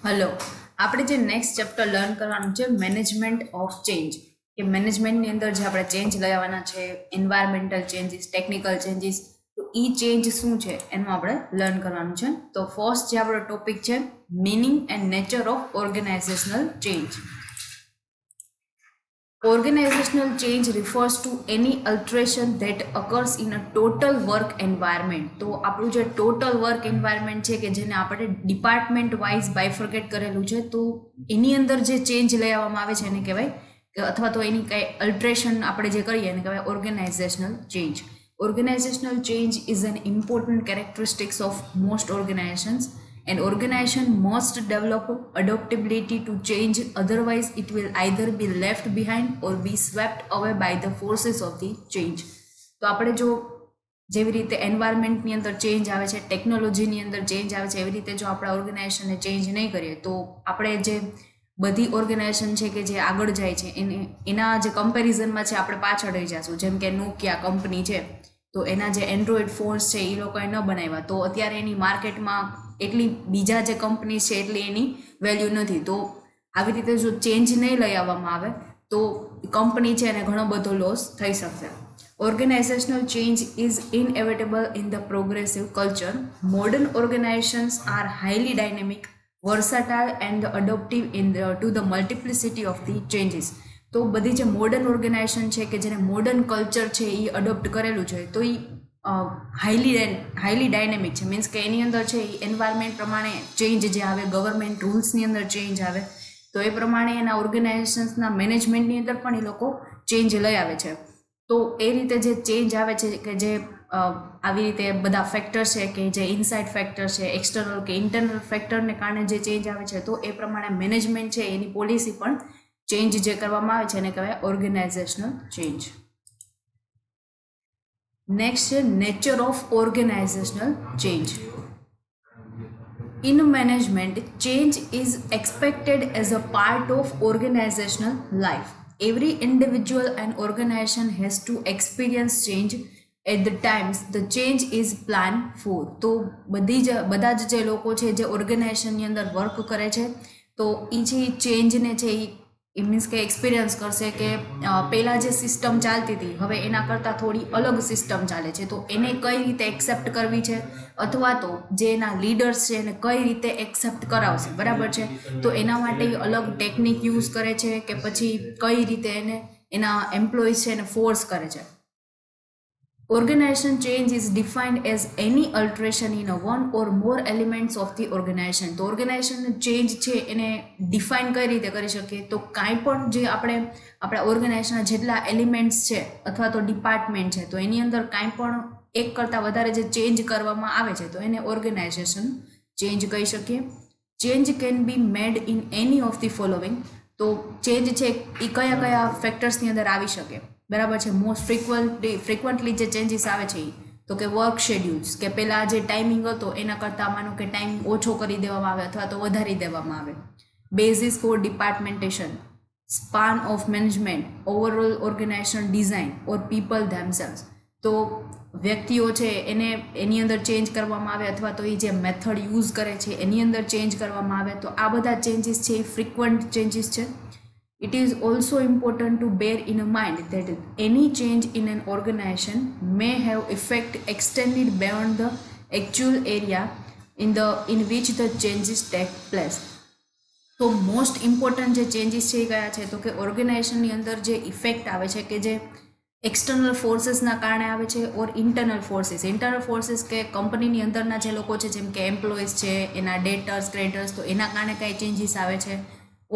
Hello, આપણે જે next chapter learn કરવાનું છે મેનેજમેન્ટ ઓફ ચેન્જ. કે મેનેજમેન્ટની અંદર જે આપણે ચેન્જ લાવવાના છે, એન્વાયરમેન્ટલ ચેન્જીસ, ટેકનિકલ ચેન્જીસ, તો એ ચેન્જ શું છે એનું આપણે લર્ન કરવાનું છે. તો ફર્સ્ટ જે આપણો ટોપિક છે meaning and nature of organisational change. Organizational change refers to any alteration that occurs in a total work environment. તો આપણું જે ટોટલ વર્ક એન્વાયરમેન્ટ છે કે જેને આપણે ડિપાર્ટમેન્ટ વાઇઝ બાયફર્કેટ કરેલું છે, તો એની અંદર જે ચેન્જ લઈ આવવામાં આવે છે એને કહેવાય અથવા તો એની કંઈ અલ્ટ્રેશન આપણે જે કરીએ એને કહેવાય organisational change. Organizational change is an important characteristics of most organizations. An organization must develop adaptability to change, otherwise it will either be left behind or be swept away by the forces of the change. તો આપણે જો જેવી રીતે એન્વાયરમેન્ટની અંદર change આવે છે, ટેકનોલોજીની અંદર ચેન્જ આવે છે, એવી રીતે જો આપણા ઓર્ગેનાઇઝેશનને ચેન્જ નહીં કરીએ તો આપણે જે બધી ઓર્ગેનાઇઝેશન છે કે જે આગળ જાય છે એના જે કમ્પેરિઝનમાં છે આપણે પાછળ રહી જશું. જેમ કે નોકિયા કંપની છે, તો એના જે એન્ડ્રોઈડ ફોન્સ છે એ લોકોએ ન બનાવ્યા, તો અત્યારે એની માર્કેટમાં એટલી બીજા જે કંપની છે એટલી એની વેલ્યુ નથી. તો આવી રીતે જો ચેન્જ નહીં લઈ આવવામાં આવે તો કંપની છે એને ઘણો બધો લોસ થઈ શકશે. Organizational change is inevitable in the progressive culture. Modern organizations are highly dynamic, versatile and adaptive to the multiplicity of the changes. તો બધી જે મોડર્ન ઓર્ગેનાઇઝેશન છે કે જેને મોડર્ન કલ્ચર છે એ અડોપ્ટ કરેલું છે, તો એ હાઈલી ડાયનેમિક છે. મીન્સ કે એની અંદર છે એ એન્વાયરમેન્ટ પ્રમાણે ચેન્જ જે આવે, ગવર્મેન્ટ રૂલ્સની અંદર ચેન્જ આવે, તો એ પ્રમાણે એના ઓર્ગેનાઇઝેશન્સના મેનેજમેન્ટની અંદર પણ એ લોકો ચેન્જ લઈ આવે છે. તો એ રીતે જે ચેન્જ આવે છે કે જે આવી રીતે બધા ફેક્ટર છે કે જે ઇનસાઇડ ફેક્ટર છે, એક્સટર્નલ કે ઇન્ટરનલ ફેક્ટરને કારણે જે ચેન્જ આવે છે, તો એ પ્રમાણે મેનેજમેન્ટ છે એની પોલિસી પણ ચેન્જ જે કરવામાં આવે છે એને કહેવાય ઓર્ગેનાઇઝેશનલ ચેન્જ. નેક્સ્ટ છે nature of organisational change. In management, change is expected as a part of organizational life. Every individual and organization has to experience change at the times the change is planned for. તો બધા જ જે લોકો છે જે ઓર્ગેનાઇઝેશનની અંદર work કરે છે, તો એ જે ચેન્જને છે એ મીન્સ કે એક્સપિરિયન્સ કરશે કે પહેલાં જે સિસ્ટમ ચાલતી હતી હવે એના કરતાં થોડી અલગ સિસ્ટમ ચાલે છે, તો એને કઈ રીતે એક્સેપ્ટ કરવી છે અથવા તો જે એના લીડર્સ છે એને કઈ રીતે એક્સેપ્ટ કરાવશે, બરાબર છે. તો એના માટે અલગ ટેકનિક યુઝ કરે છે કે પછી કઈ રીતે એને એના એમ્પ્લોઈઝ છે એને ફોર્સ કરે છે. Organization change is defined as any alteration in one or more elements of the organization. તો ઓર્ગેનાઇઝેશન ચેન્જ છે એને ડિફાઇન કઈ રીતે કરી શકીએ, તો કાંઈ પણ જે આપણે આપણા ઓર્ગેનાઇઝેશનના જેટલા એલિમેન્ટ્સ છે અથવા તો ડિપાર્ટમેન્ટ છે, તો એની અંદર કાંઈ પણ એક કરતાં વધારે જે ચેન્જ કરવામાં આવે છે તો એને ઓર્ગેનાઇઝેશન ચેન્જ કહી શકીએ. Change can be made in any of the following. તો ચેન્જ છે એ કયા કયા ફેક્ટર્સની અંદર આવી શકે, બરાબર છે. મોસ્ટ ફ્રિકવન્ટલી જે ચેન્જીસ આવે છે તો કે વર્ક શેડ્યુલ્સ, કે પહેલાં જે ટાઈમિંગ હતો એના કરતાં માનો કે ટાઈમ ઓછો કરી દેવામાં આવે અથવા તો વધારી દેવામાં આવે. Basis for departmentation, span of management, overall organisation design or people themselves. તો વ્યક્તિઓ છે એને એની અંદર ચેન્જ કરવામાં આવે અથવા તો એ જે મેથડ યુઝ કરે છે એની અંદર ચેન્જ કરવામાં આવે, તો આ બધા ચેન્જીસ છે એ ફ્રિકવન્ટ ચેન્જીસ છે. It is also important to bear in mind that any change in an organization may have effect extended beyond the actual area in which the changes take place. તો most important જે changes છે એ કયા છે, તો કે ઓર્ગેનાઇઝેશનની અંદર જે effect આવે છે કે જે એક્સટર્નલ ફોર્સીસના કારણે આવે છે ઓર ઇન્ટરનલ ફોર્સીસ. ઇન્ટરનલ ફોર્સીસ કે કંપનીની અંદરના જે લોકો છે જેમ કે એમ્પ્લોઈઝ છે, એના ડેટર્સ, ક્રેડિટર્સ, તો એના કારણે કઈ ચેન્જીસ આવે છે,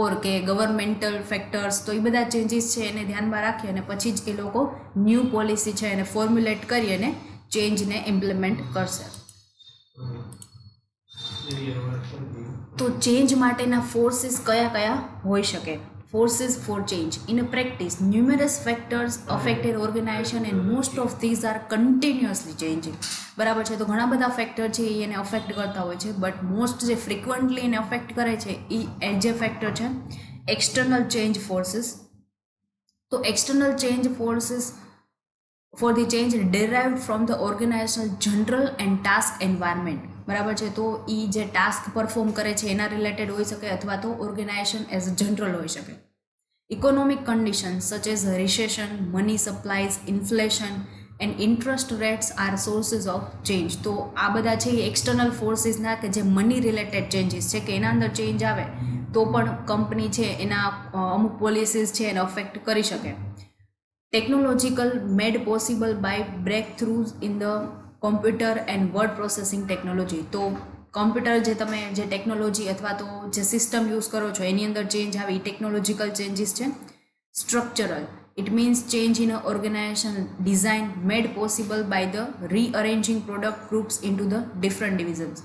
ઓર કે ગવર્મેન્ટલ ફેક્ટર્સ. તો એ બધા ચેન્જીસ છે એને ધ્યાનમાં રાખી અને પછી જ એ લોકો ન્યૂ પોલિસી છે એને ફોર્મ્યુલેટ કરી અને ચેન્જને ઇમ્પ્લિમેન્ટ કરશે. તો ચેન્જ માટેના ફોર્સીસ કયા કયા હોઈ શકે? Forces for change. In a practice, numerous factors affect an organization and most of these are continuously changing. બરાબર છે. તો ઘણા બધા ફેક્ટર છે એ એને અફેક્ટ કરતા હોય છે, બટ મોસ્ટ જે ફ્રિકવન્ટલી એને અફેક્ટ કરે છે એ જે ફેક્ટર છે એક્સટર્નલ ચેન્જ ફોર્સીસ. તો external change forces for the change derived from the organisational general and task environment. બરાબર છે. તો એ જે ટાસ્ક પરફોર્મ કરે છે એના રિલેટેડ હોઈ શકે અથવા તો ઓર્ગેનાઇઝેશન એઝ અ જનરલ હોઈ શકે. Economic conditions such as recession, money supplies, inflation and interest rates are sources of change. તો આ બધા છે એ એક્સટર્નલ ફોર્સિસના કે જે મની રિલેટેડ ચેન્જીસ છે કે એના અંદર ચેન્જ આવે તો પણ કંપની છે એના અમુક પોલિસીસ છે એને અફેક્ટ કરી શકે. Technological made possible by breakthroughs in the computer and word processing technology. તો કોમ્પ્યુટર જે તમે જે ટેકનોલોજી અથવા તો જે સિસ્ટમ યુઝ કરો છો એની અંદર ચેન્જ આવે એ ટેકનોલોજીકલ ચેન્જીસ છે. Structural, it means change in a organisation design made possible by the rearranging product groups into the different divisions.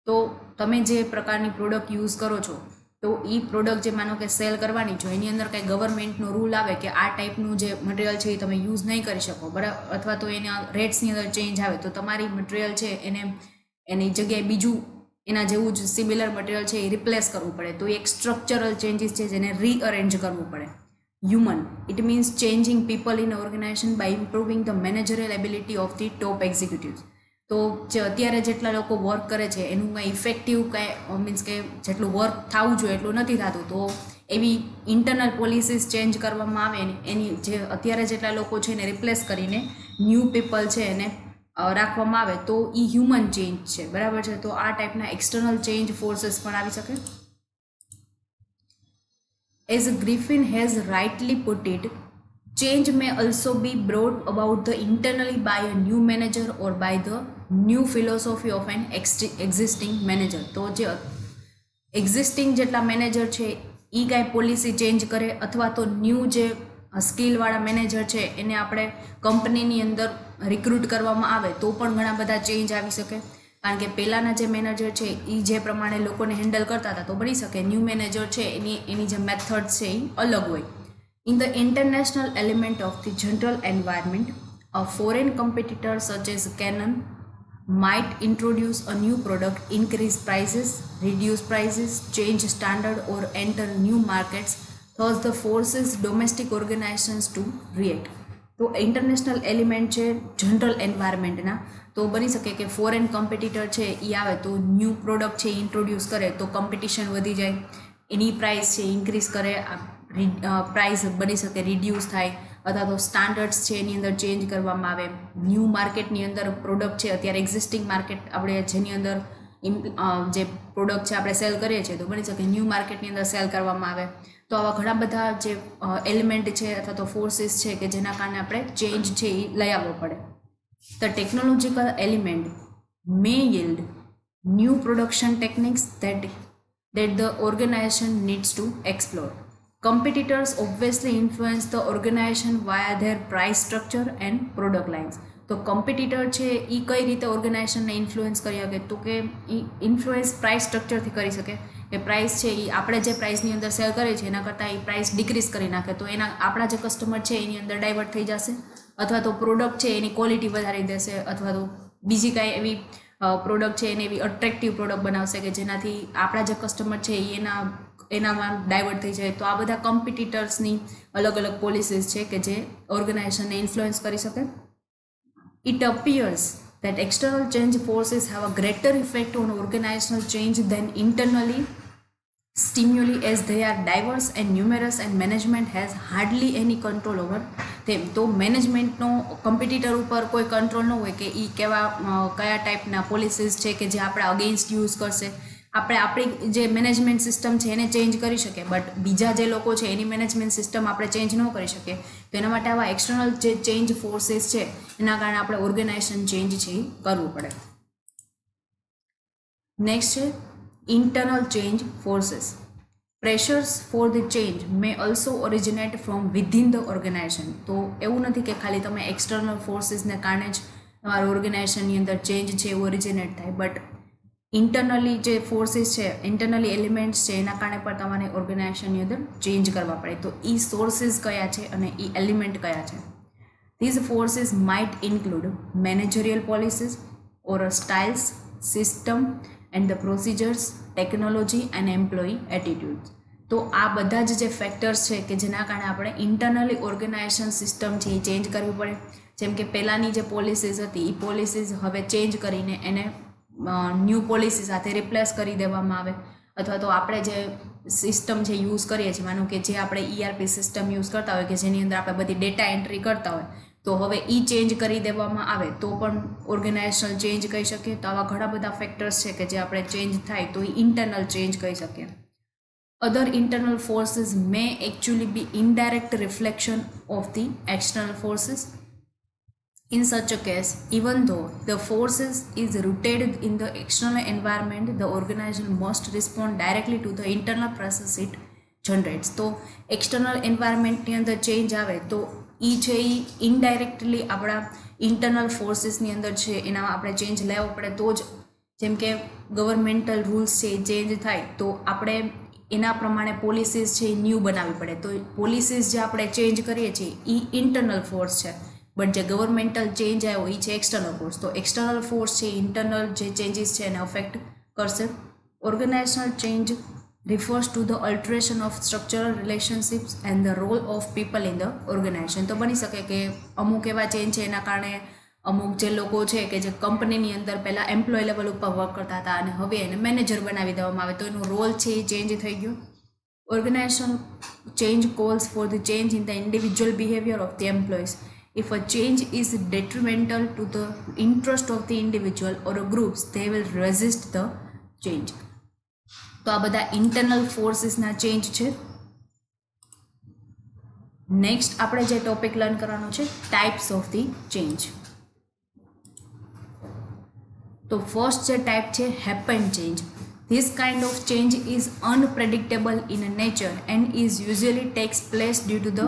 તો તમે જે પ્રકારની પ્રોડક્ટ યુઝ કરો છો તો એ પ્રોડક્ટ જે માનો કે સેલ કરવાની છો એની અંદર કંઈ ગવર્મેન્ટનો રૂલ આવે કે આ ટાઈપનું જે મટીરિયલ છે એ તમે યુઝ નહીં કરી શકો બરાબર, અથવા તો એના રેટ્સની અંદર ચેન્જ આવે તો તમારી મટીરિયલ છે એને એની જગ્યાએ બીજું એના જેવું જ સિમિલર મટીરિયલ છે એ રિપ્લેસ કરવું પડે. તો એક સ્ટ્રક્ચરલ ચેન્જીસ છે જેને રીઅરેન્જ કરવું પડે. Human, it means changing people in organization by improving the managerial ability of the top executives. તો જે અત્યારે જેટલા લોકો વર્ક કરે છે એનું કાંઈ ઇફેક્ટિવ કાંઈ મીન્સ કે જેટલું વર્ક થવું જોઈએ એટલું નથી થતું. તો એવી ઇન્ટરનલ પોલિસીસ ચેન્જ કરવામાં આવે ને એની જે અત્યારે જેટલા લોકો છે એને રિપ્લેસ કરીને ન્યૂ પીપલ છે એને રાખવામાં આવે તો એ હ્યુમન ચેન્જ છે. બરાબર છે. તો આ ટાઈપના એક્સટર્નલ ચેન્જ ફોર્સીસ પણ આવી શકે. As Griffin has rightly put it, change may also be brought about the internally by a new manager or by the new philosophy of an existing manager. તો જે એક્ઝિસ્ટિંગ જેટલા manager છે એ કાંઈ policy change કરે અથવા તો new જે સ્કિલવાળા manager છે એને આપણે કંપનીની અંદર રિક્રુટ કરવામાં આવે તો પણ ઘણા બધા ચેન્જ આવી શકે. કારણ કે પહેલાંના જે મેનેજર છે એ જે પ્રમાણે લોકોને હેન્ડલ કરતા હતા તો બની શકે ન્યૂ મેનેજર છે એની જે મેથડ છે એ અલગ હોય. In the international element of the general environment, a foreign competitor such as Canon might introduce a new product, increase prices, reduce prices, change standard or enter new markets. Thus the forces domestic organizations to react. તો international element છે general એન્વાયરમેન્ટના તો બની શકે કે foreign competitor છે એ આવે તો new product છે ઇન્ટ્રોડ્યુસ કરે તો કોમ્પિટિશન વધી જાય, એની પ્રાઇસ છે ઇન્ક્રીઝ કરે, પ્રાઇસ બની શકે રિડ્યુસ થાય અથવા તો સ્ટાન્ડર્ડ્સ છે એની અંદર ચેન્જ કરવામાં આવે. ન્યૂ માર્કેટની અંદર પ્રોડક્ટ છે અત્યારે એક્ઝિસ્ટિંગ માર્કેટ આપણે જેની અંદર જે પ્રોડક્ટ છે આપણે સેલ કરીએ છીએ તો બની શકે ન્યૂ માર્કેટની અંદર સેલ કરવામાં આવે. તો આવા ઘણા બધા જે એલિમેન્ટ છે અથવા તો ફોર્સીસ છે કે જેના કારણે આપણે ચેન્જ છે એ લઈ આવવો પડે. The technological element May yield new production techniques that the organization needs to explore. Competitors obviously influence the organization via their price structure and product lines. તો કોમ્પિટિટર છે એ કઈ રીતે ઓર્ગેનાઇઝેશનને ઇન્ફ્લુઅન્સ કરી શકે તો કે એ ઇન્ફ્લુઅન્સ પ્રાઇસ સ્ટ્રક્ચરથી કરી શકે કે પ્રાઇસ છે એ આપણે જે પ્રાઇસની અંદર સેલ કરીએ છીએ એના કરતાં એ પ્રાઇસ ડિક્રીઝ કરી નાખે તો એના આપણા જે કસ્ટમર છે એની અંદર ડાયવર્ટ થઈ જશે અથવા તો પ્રોડક્ટ છે એની ક્વોલિટી વધારી દેશે અથવા તો બીજી કાંઈ એવી પ્રોડક્ટ છે એને એવી અટ્રેક્ટિવ પ્રોડક્ટ બનાવશે કે જેનાથી આપણા જે કસ્ટમર છે એનામાં ડાયવર્ટ થઈ જાય. તો આ બધા કોમ્પિટિટર્સની અલગ અલગ પોલિસીસ છે કે જે ઓર્ગેનાઇઝેશનને ઇન્ફ્લુઅન્સ કરી શકે. It appears that external change forces have a greater effect on organizational change than internally stimuli as they are diverse and numerous and management has hardly any control over them. તો મેનેજમેન્ટનો competitor ઉપર કોઈ control ન હોય કે એ કયા ટાઈપના policies છે કે જે આપણે અગેન્સ્ટ યુઝ કરશે. આપણે આપણી જે મેનેજમેન્ટ સિસ્ટમ છે એને ચેન્જ કરી શકીએ બટ બીજા જે લોકો છે એની મેનેજમેન્ટ સિસ્ટમ આપણે ચેન્જ ન કરી શકીએ. તો એના માટે આવા એક્સટર્નલ જે ચેન્જ ફોર્સીસ છે એના કારણે આપણે ઓર્ગેનાઇઝેશન ચેન્જ છે એ કરવું પડે. નેક્સ્ટ છે internal change forces. Pressures for the change may also originate from within the organization. તો એવું નથી કે ખાલી તમે એક્સટર્નલ ફોર્સીસને કારણે જ તમારા ઓર્ગેનાઇઝેશનની અંદર ચેન્જ છે એ ઓરિજિનેટ થાય બટ ઇન્ટરનલી જે ફોર્સીસ છે ઇન્ટરનલી એલિમેન્ટ્સ છે એના કારણે પણ તમારે ઓર્ગેનાઇઝેશનની અંદર ચેન્જ કરવા પડે. તો એ સોર્સિસ કયા છે અને એ એલિમેન્ટ કયા છે? These forces might include managerial policies or styles, system and the procedures, technology and employee attitude. તો આ બધા જ જે ફેક્ટર્સ છે કે જેના કારણે આપણે ઇન્ટરનલી ઓર્ગેનાઇઝેશન સિસ્ટમ છે એ ચેન્જ કરવી પડે. જેમ કે પહેલાંની જે પોલિસીઝ હતી એ પોલિસીઝ હવે ચેન્જ કરીને એને ન્યૂ પોલિસી સાથે રિપ્લેસ કરી દેવામાં આવે, અથવા તો આપણે જે સિસ્ટમ જે યુઝ કરીએ છીએ, માનો કે જે આપણે ERP સિસ્ટમ યુઝ કરતા હોય કે જેની અંદર આપણે બધી ડેટા એન્ટ્રી કરતા હોય, તો હવે ચેન્જ કરી દેવામાં આવે તો પણ ઓર્ગેનાઇઝેશનલ ચેન્જ કહી શકીએ. તો આવા ઘણા બધા ફેક્ટર્સ છે કે જે આપણે ચેન્જ થાય તો એ ઇન્ટરનલ ચેન્જ કહી શકીએ. Other internal forces may actually be indirect reflection of the external forces. In such a case, even though the forces is rooted in the external environment, the organization must respond directly to the internal process it generates. તો external એન્વાયરમેન્ટની અંદર change આવે તો એ છે એ indirectly આપણા internal ફોર્સીસની અંદર છે એનામાં આપણે ચેન્જ લેવો પડે તો જ, જેમ કે ગવર્મેન્ટલ રૂલ્સ છે એ ચેન્જ થાય તો આપણે એના પ્રમાણે પોલિસીસ છે એ ન્યૂ બનાવવી પડે. તો પોલિસીસ જે આપણે ચેન્જ કરીએ છીએ એ ઇન્ટરનલ ફોર્સ છે, બટ જે ગવર્મેન્ટલ ચેન્જ આવ્યો એ છે એક્સટર્નલ ફોર્સ. તો એક્સટર્નલ ફોર્સ છે ઇન્ટરનલ જે ચેન્જીસ છે એને અફેક્ટ કરશે. Organisational change refers to the alteration of structural relationships and the role of people in the organization. તો બની શકે કે અમુક એવા ચેન્જ છે એના કારણે અમુક જે લોકો છે કે જે કંપનીની અંદર પહેલાં એમ્પ્લોય લેવલ ઉપર વર્ક કરતા હતા અને હવે એને મેનેજર બનાવી દેવામાં આવે તો એનો રોલ છે એ ચેન્જ થઈ ગયો. Organization change calls for the change in the individual behavior of the employees. If a change is detrimental to the interest of the individual or a groups, they will resist the change. તો આ બધા internal ફોર્સીસના change છે. Next આપણે જે topic learn કરવાનો છે types of the change. તો first જે ટાઈપ છે happen change. This kind of change is unpredictable in nature and is usually takes place due to the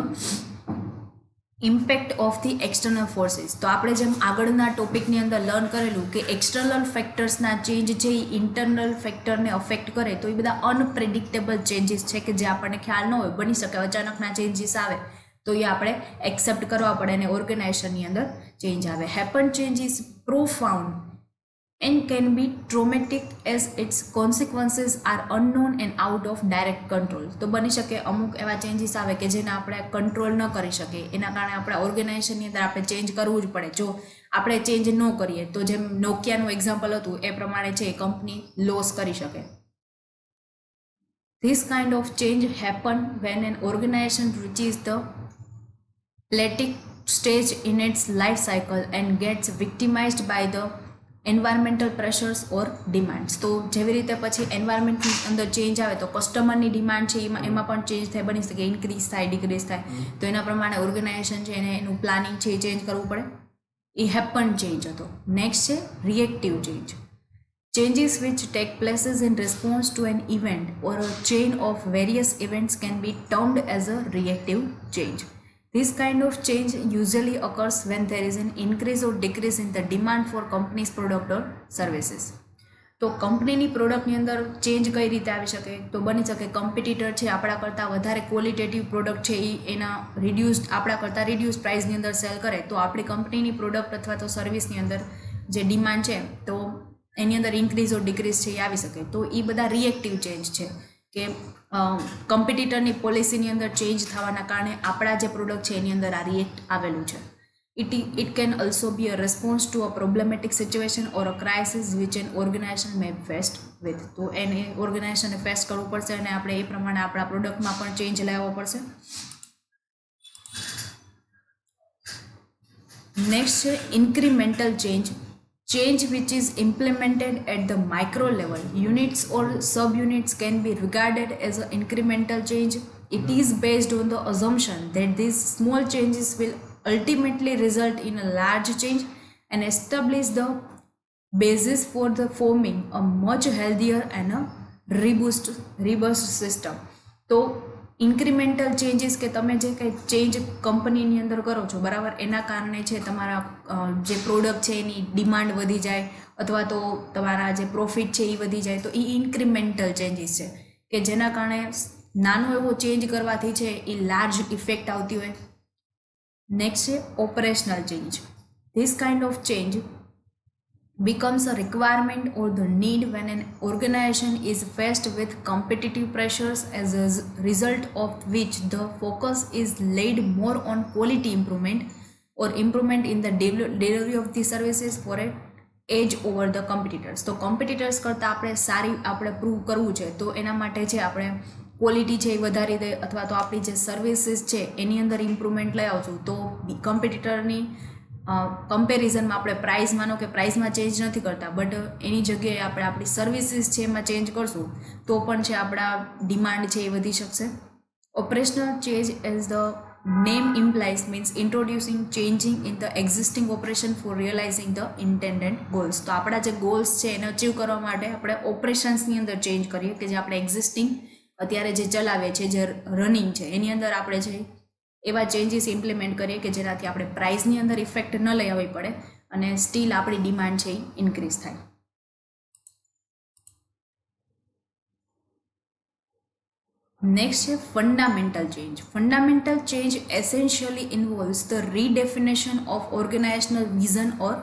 impact of the external forces. તો આપણે જેમ આગળના ટોપિકની અંદર લર્ન કરેલું કે એક્સટર્નલ ફેક્ટર્સના ચેન્જ છે એ ઇન્ટરનલ ફેક્ટરને અફેક્ટ કરે તો એ બધા અનપ્રેડિક્ટેબલ ચેન્જીસ છે કે જે આપણને ખ્યાલ ન હોય, બની શકે અચાનકના ચેન્જીસ આવે તો એ આપણે એક્સેપ્ટ કરવા પડે અને ઓર્ગેનાઇઝેશનની અંદર ચેન્જ આવે. Happen change is profound and can be traumatic as its consequences are unknown and out of direct control. તો બની શકે અમુક એવા ચેન્જીસ આવે કે જેને આપણે કંટ્રોલ ન કરી શકીએ, એના કારણે આપણા ઓર્ગેનાઇઝેશનની અંદર આપણે ચેન્જ કરવું જ પડે. જો આપણે ચેન્જ ન કરીએ તો જેમ નોકિયાનું એક્ઝામ્પલ હતું એ પ્રમાણે છે કંપની લોસ કરી શકે. This kind of change happen when an organization reaches the plateau stage in its life cycle and gets victimized by the environmental pressures or demands. તો જેવી રીતે પછી એન્વાયરમેન્ટની અંદર ચેન્જ આવે તો કસ્ટમરની ડિમાન્ડ છે એમાં પણ ચેન્જ થાય, બની શકે ઇન્ક્રીઝ થાય ડિક્રીઝ થાય, તો એના પ્રમાણે ઓર્ગેનાઇઝેશન છે એને એનું પ્લાનિંગ છે એ ચેન્જ કરવું પડે. એ હેપન ચેન્જ હતો. નેક્સ્ટ છે reactive change. Changes which take places in response to an event or a chain of various events can be termed as a reactive change. This kind of change usually occurs when there is an increase or decrease in the demand for company's product or services. તો કંપનીની પ્રોડક્ટની અંદર change કઈ રીતે આવી શકે? તો બની શકે કોમ્પિટિટર છે આપણા કરતાં વધારે ક્વોલિટેટિવ પ્રોડક્ટ છે એ એના આપણા કરતાં રિડ્યુસ પ્રાઇસની અંદર સેલ કરે તો આપણી કંપનીની પ્રોડક્ટ અથવા તો સર્વિસની અંદર જે ડિમાન્ડ છે તો એની અંદર ઇન્ક્રીઝ ઓર ડિક્રીઝ છે એ આવી શકે. તો એ બધા રિએક્ટિવ ચેન્જ છે કે કોમ્પિટિટરની પોલિસીની અંદર ચેન્જ થવાના કારણે આપણા જે પ્રોડક્ટ છે એની અંદર આ રિએક્ટ આવેલું છે. It can also be a response to a problematic situation or a crisis which an organization may be faced with. તો એને ઓર્ગેનાઇઝેશને ફેસ કરવું પડશે અને આપણે એ પ્રમાણે આપણા પ્રોડક્ટમાં પણ ચેન્જ લાવવો પડશે. નેક્સ્ટ છે incremental change. Change which is implemented at the micro level, units or subunits can be regarded as an incremental change. It is based on the assumption that these small changes will ultimately result in a large change and establish the basis for the forming a much healthier and a robust system. તો incremental changes કે તમે જે કંઈ change કંપનીની અંદર કરો છો બરાબર, એના કારણે છે તમારા જે પ્રોડક્ટ છે એની ડિમાન્ડ વધી જાય અથવા તો તમારા જે પ્રોફિટ છે એ વધી જાય તો એ ઇન્ક્રીમેન્ટલ ચેન્જીસ છે કે જેના કારણે નાનો એવો ચેન્જ કરવાથી છે એ લાર્જ ઇફેક્ટ આવતી હોય. નેક્સ્ટ છે operational change. This kind of change becomes a requirement or the need when an organization is faced with competitive pressures, as a result of which the focus is laid more on quality improvement or improvement in the delivery of the services for a edge over the competitors. તો competitors કરતાં આપણે prove કરવું છે તો એના માટે છે આપણે ક્વોલિટી છે એ વધારી દે અથવા તો આપણી જે સર્વિસીસ છે એની અંદર ઇમ્પ્રુવમેન્ટ લઈ આવશું તો કમ્પિટિટરની કમ્પેરિઝનમાં આપણે પ્રાઇસ માનો કે પ્રાઇસમાં ચેન્જ નથી કરતા બટ એની જગ્યાએ આપણે આપણી સર્વિસીસ છે એમાં ચેન્જ કરશું તો પણ છે આપણા ડિમાન્ડ છે એ વધી શકશે. Operational change as the name implies means introducing changing in the existing operation for realizing the intended goals. તો આપણા જે ગોલ્સ છે એને અચીવ કરવા માટે આપણે ઓપરેશન્સની અંદર ચેન્જ કરીએ કે જે આપણે એક્ઝિસ્ટિંગ અત્યારે જે ચલાવે છે જે રનિંગ છે એની અંદર આપણે જે એવા ચેન્જીસ ઇમ્પ્લિમેન્ટ કરીએ કે જેનાથી આપણે પ્રાઇસની અંદર ઇફેક્ટ ન લઈ આવવી પડે અને સ્ટીલ આપણી ડિમાન્ડ છે એ ઇન્ક્રીઝ થાય. Next is fundamental change. Fundamental change essentially involves the redefinition of organizational vision or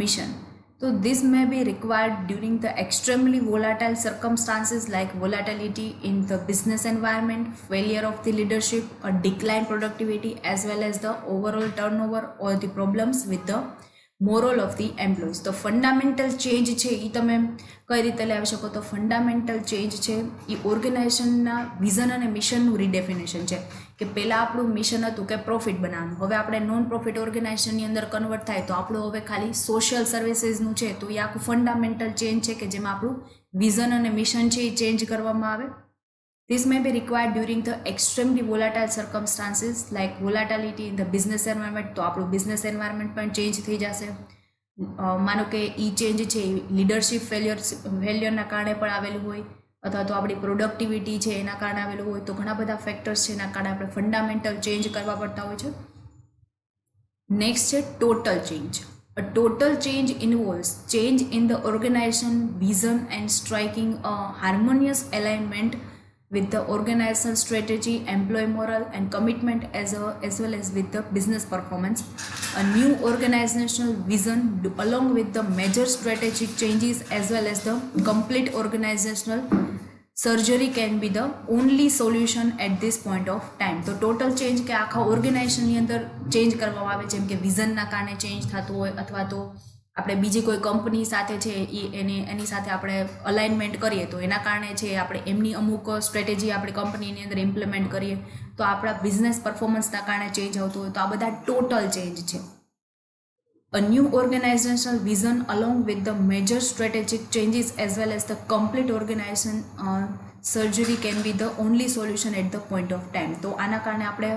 mission. So this may be required during the extremely volatile circumstances like volatility in the business environment, failure of the leadership, or decline productivity, as well as the overall turnover or the problems with the moral of the employees. તો fundamental change છે એ તમે કઈ રીતે લાવી શકો તો fundamental change છે એ ઓર્ગેનાઇઝેશનના vision અને મિશનનું રિડેફિનેશન છે કે પહેલાં આપણું મિશન હતું કે પ્રોફિટ બનાવવાનું, હવે આપણે નોન પ્રોફિટ ઓર્ગેનાઇઝેશનની અંદર કન્વર્ટ થાય તો આપણું હવે ખાલી સોશિયલ સર્વિસીસનું છે તો એ આખું ફંડામેન્ટલ ચેન્જ છે કે જેમાં આપણું વિઝન અને મિશન છે એ ચેન્જ કરવામાં આવે. This may be required during the extremely volatile circumstances like volatility in the business environment. તો આપણું બિઝનેસ એન્વાયરમેન્ટ પણ ચેન્જ થઈ જશે. માનો કે એ ચેન્જ છે લીડરશિપ ફેલિયરના કારણે પણ આવેલું હોય અથવા તો આપણી પ્રોડક્ટિવિટી છે એના કારણે આવેલું હોય તો ઘણા બધા ફેક્ટર્સ છે એના કારણે આપણે ફંડામેન્ટલ ચેન્જ કરવા પડતા હોય છે. નેક્સ્ટ છે total change. A total change involves change in the organization vision and striking a harmonious alignment with the organizational strategy, employee morale and commitment as well as with the business performance. A new organizational vision along with the major strategic changes as well as the complete organizational surgery can be the only solution at this point of time. તો total change કે આખા ઓર્ગેનાઇઝેશનની અંદર change કરવામાં આવે જેમ કે વિઝનના કારણે change થતું હોય અથવા તો આપણે બીજી કોઈ કંપની સાથે છે એની સાથે આપણે અલાઇનમેન્ટ કરીએ તો એના કારણે છે આપણે એમની અમુક સ્ટ્રેટેજી આપણી કંપનીની અંદર ઇમ્પ્લિમેન્ટ કરીએ તો આપણા બિઝનેસ પરફોર્મન્સના કારણે ચેન્જ આવતું હોય તો આ બધા ટોટલ ચેન્જ છે. A new organizational vision along with the major strategic changes as well as the complete organization surgery can be the only solution at the point of time. તો આના કારણે આપણે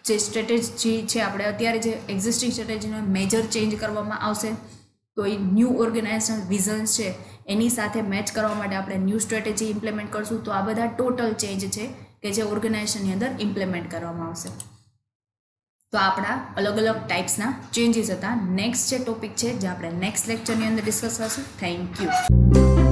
જે સ્ટ્રેટેજી છે આપણે અત્યારે જે એક્ઝિસ્ટિંગ સ્ટ્રેટેજીનો મેજર ચેન્જ કરવામાં આવશે તો એ ન્યૂ ઓર્ગેનાઇઝેશનલ વિઝન્સ છે એની સાથે મેચ કરવા માટે આપણે ન્યૂ સ્ટ્રેટેજી ઇમ્પ્લિમેન્ટ કરશું તો આ બધા ટોટલ ચેન્જ છે કે જે ઓર્ગેનાઇઝેશનની અંદર ઇમ્પ્લિમેન્ટ કરવામાં આવશે. તો આપણા અલગ અલગ ટાઈપ્સના ચેન્જીસ હતા. નેક્સ્ટ જે ટોપિક છે જે આપણે નેક્સ્ટ લેક્ચરની અંદર ડિસ્કસ કરશું. Thank you.